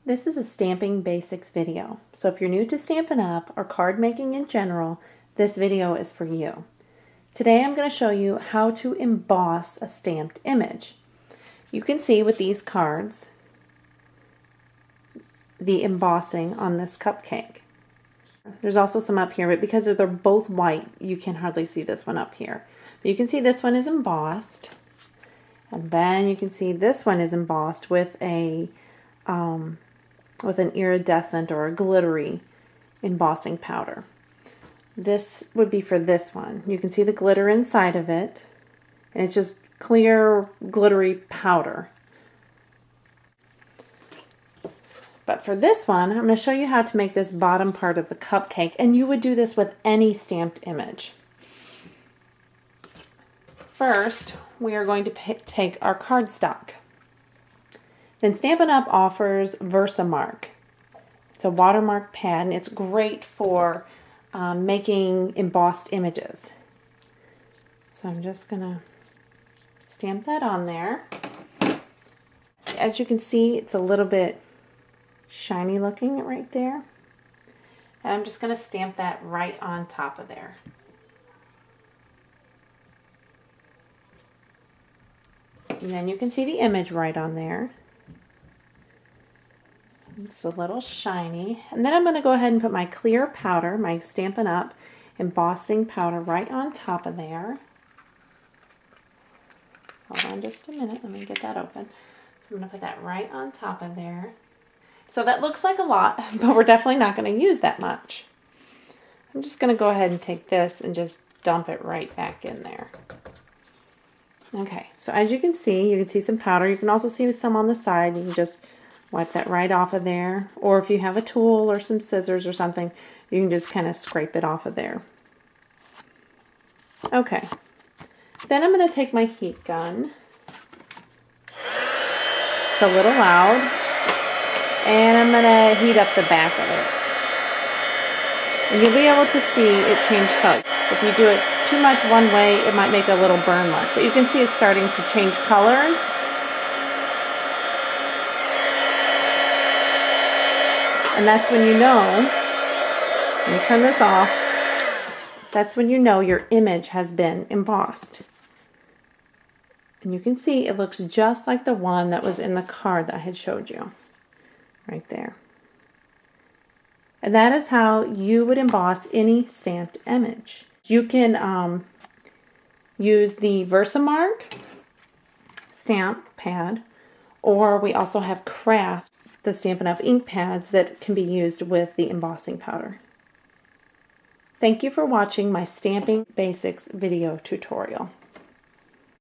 This is a Stamping Basics video, so if you're new to Stampin' Up! Or card making in general, this video is for you. Today I'm going to show you how to emboss a stamped image. You can see with these cards the embossing on this cupcake. There's also some up here, but because they're both white, you can hardly see this one up here. But you can see this one is embossed, and then you can see this one is embossed with an iridescent or a glittery embossing powder. This would be for this one. You can see the glitter inside of it, and it's just clear glittery powder. But for this one, I'm going to show you how to make this bottom part of the cupcake, and you would do this with any stamped image. First, we are going to take our cardstock. Then Stampin' Up! Offers Versamark. It's a watermark pad, and it's great for making embossed images. So I'm just going to stamp that on there. As you can see, it's a little bit shiny looking right there. And I'm just going to stamp that right on top of there. And then you can see the image right on there. It's a little shiny. And then I'm going to go ahead and put my clear powder, my Stampin' Up! Embossing powder right on top of there. Hold on just a minute. Let me get that open. So I'm going to put that right on top of there. So that looks like a lot, but we're definitely not going to use that much. I'm just going to go ahead and take this and just dump it right back in there. Okay, so as you can see some powder. You can also see some on the side. You can just wipe that right off of there. Or if you have a tool or some scissors or something, you can just kind of scrape it off of there. Okay, then I'm going to take my heat gun. It's a little loud. And I'm going to heat up the back of it. And you'll be able to see it change color. If you do it too much one way, it might make a little burn mark. But you can see it's starting to change colors. And that's when you know, let me turn this off, that's when you know your image has been embossed. And you can see it looks just like the one that was in the card that I had showed you. Right there. And that is how you would emboss any stamped image. You can use the Versamark stamp pad, or we also have Craft, the Stampin' Up! Ink pads that can be used with the embossing powder. Thank you for watching my Stamping Basics video tutorial.